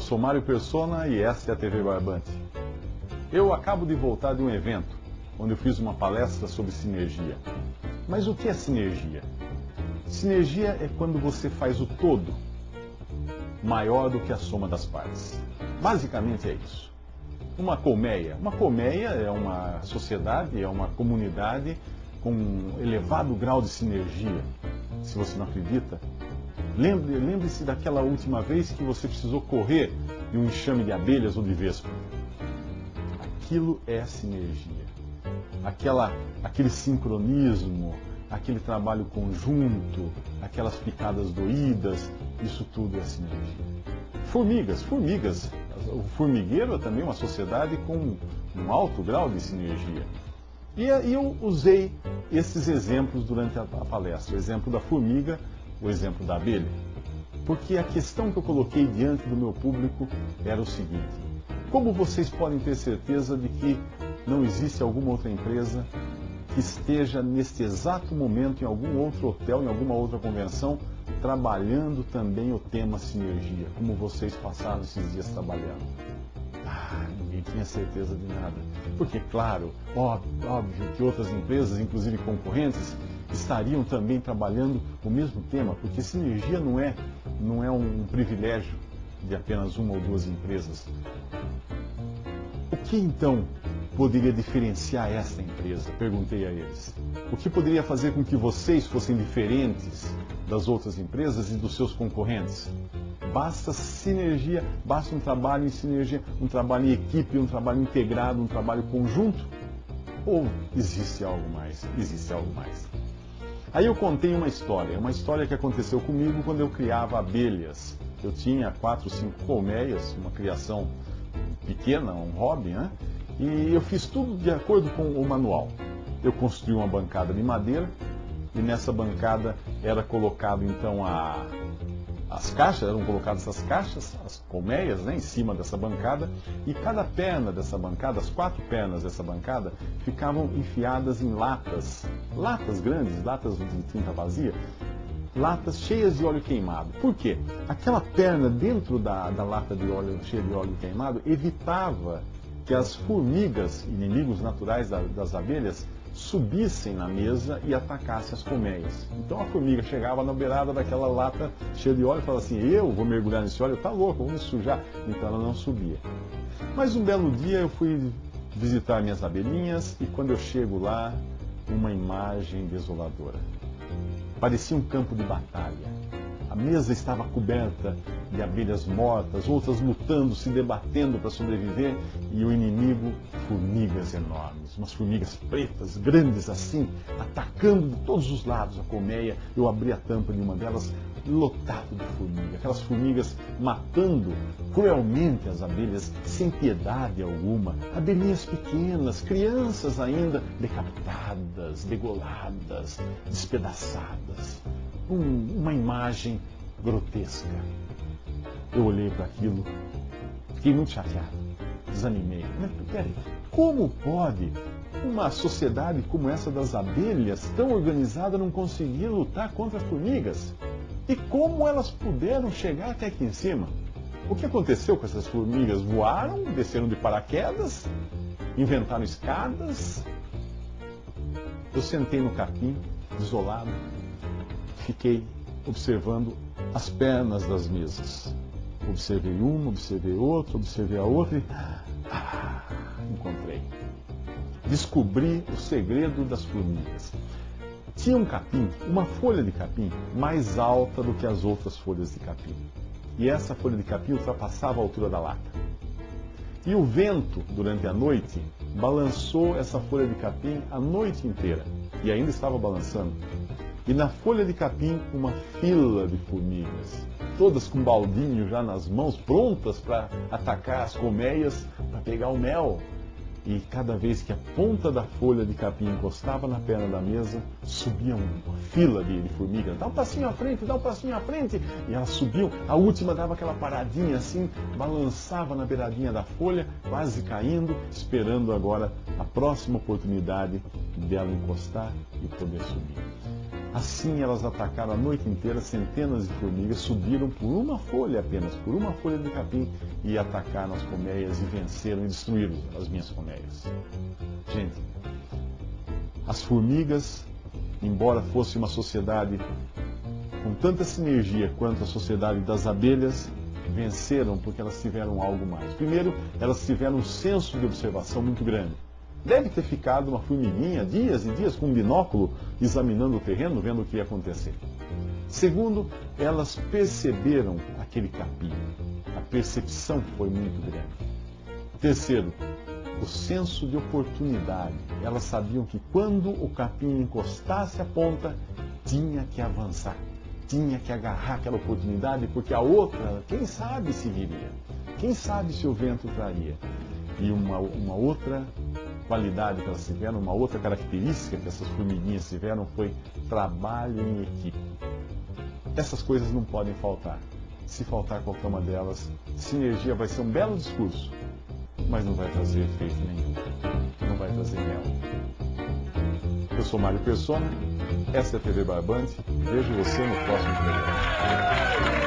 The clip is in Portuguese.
sou Mário Persona e esta é a TV Barbante. Eu acabo de voltar de um evento onde eu fiz uma palestra sobre sinergia. Mas o que é sinergia? Sinergia é quando você faz o todo maior do que a soma das partes. Basicamente é isso. Uma colmeia é uma sociedade, é uma comunidade com um elevado grau de sinergia. Se você não acredita, lembre-se daquela última vez que você precisou correr em um enxame de abelhas ou de vespa. Aquilo é sinergia. Aquele sincronismo, aquele trabalho conjunto, aquelas picadas doídas, isso tudo é sinergia. Formigas. O formigueiro é também uma sociedade com um alto grau de sinergia. E eu usei esses exemplos durante a palestra, o exemplo da formiga, o exemplo da abelha. Porque a questão que eu coloquei diante do meu público era o seguinte: como vocês podem ter certeza de que não existe alguma outra empresa que esteja neste exato momento em algum outro hotel, em alguma outra convenção, trabalhando também o tema sinergia, como vocês passaram esses dias trabalhando? Ninguém tinha certeza de nada. Porque, claro, óbvio que outras empresas, inclusive concorrentes, estariam também trabalhando o mesmo tema, porque sinergia não é um privilégio de apenas uma ou duas empresas. O que então poderia diferenciar esta empresa? Perguntei a eles. O que poderia fazer com que vocês fossem diferentes das outras empresas e dos seus concorrentes? Basta sinergia, basta um trabalho em sinergia, um trabalho em equipe, um trabalho integrado, um trabalho conjunto? Ou existe algo mais? Existe algo mais. Aí eu contei uma história que aconteceu comigo quando eu criava abelhas. Eu tinha 4 ou 5 colmeias, uma criação pequena, um hobby, né? E eu fiz tudo de acordo com o manual. Eu construí uma bancada de madeira e nessa bancada era colocado então as caixas, eram colocadas as caixas, as colmeias, né, em cima dessa bancada, e cada perna dessa bancada, as 4 pernas dessa bancada, ficavam enfiadas em latas grandes, latas de tinta vazia, latas cheias de óleo queimado. Por quê? Aquela perna dentro da lata de óleo, cheia de óleo queimado, evitava que as formigas, inimigos naturais das abelhas, subissem na mesa e atacassem as colmeias. Então a formiga chegava na beirada daquela lata cheia de óleo e falava assim: eu vou mergulhar nesse óleo? Tá louco, vou me sujar. Então ela não subia. Mas um belo dia eu fui visitar minhas abelhinhas e quando eu chego lá, uma imagem desoladora. Parecia um campo de batalha. A mesa estava coberta de abelhas mortas, outras lutando, se debatendo para sobreviver, e o inimigo, formigas enormes, umas formigas pretas, grandes assim, atacando de todos os lados a colmeia. Eu abri a tampa de uma delas, lotado de formiga, aquelas formigas matando cruelmente as abelhas, sem piedade alguma, abelhinhas pequenas, crianças ainda, decapitadas, degoladas, despedaçadas. Uma imagem grotesca. Eu olhei para aquilo, fiquei muito chateado, desanimei. Mas peraí, como pode uma sociedade como essa das abelhas, tão organizada, não conseguir lutar contra as formigas? E como elas puderam chegar até aqui em cima? O que aconteceu com essas formigas? Voaram, desceram de paraquedas, inventaram escadas? Eu sentei no capim, desolado, fiquei observando as pernas das mesas. Observei uma, observei outra, observei a outra e encontrei. Descobri o segredo das formigas. Tinha um capim, uma folha de capim, mais alta do que as outras folhas de capim. E essa folha de capim ultrapassava a altura da lata. E o vento, durante a noite, balançou essa folha de capim a noite inteira. E ainda estava balançando. E na folha de capim, uma fila de formigas, todas com baldinho já nas mãos, prontas para atacar as colmeias, para pegar o mel. E cada vez que a ponta da folha de capim encostava na perna da mesa, subia uma fila de formigas. Dá um passinho à frente, dá um passinho à frente. E elas subiam, a última dava aquela paradinha assim, balançava na beiradinha da folha, quase caindo, esperando agora a próxima oportunidade dela encostar e poder subir. Assim elas atacaram a noite inteira, centenas de formigas subiram por uma folha apenas, por uma folha de capim, e atacaram as colmeias e venceram e destruíram as minhas colmeias. Gente, as formigas, embora fosse uma sociedade com tanta sinergia quanto a sociedade das abelhas, venceram porque elas tiveram algo mais. Primeiro, elas tiveram um senso de observação muito grande. Deve ter ficado uma formiguinha dias e dias com um binóculo examinando o terreno, vendo o que ia acontecer. Segundo, elas perceberam aquele capim. A percepção foi muito grande. Terceiro, o senso de oportunidade. Elas sabiam que quando o capim encostasse a ponta, tinha que avançar. Tinha que agarrar aquela oportunidade, porque a outra, quem sabe se viria. Quem sabe se o vento traria. E uma outra qualidade que elas tiveram, uma outra característica que essas formiguinhas tiveram foi trabalho em equipe. Essas coisas não podem faltar. Se faltar qualquer uma delas, sinergia vai ser um belo discurso, mas não vai trazer efeito nenhum. Não vai trazer mel. Eu sou Mário Persona, essa é a TV Barbante. Vejo você no próximo programa.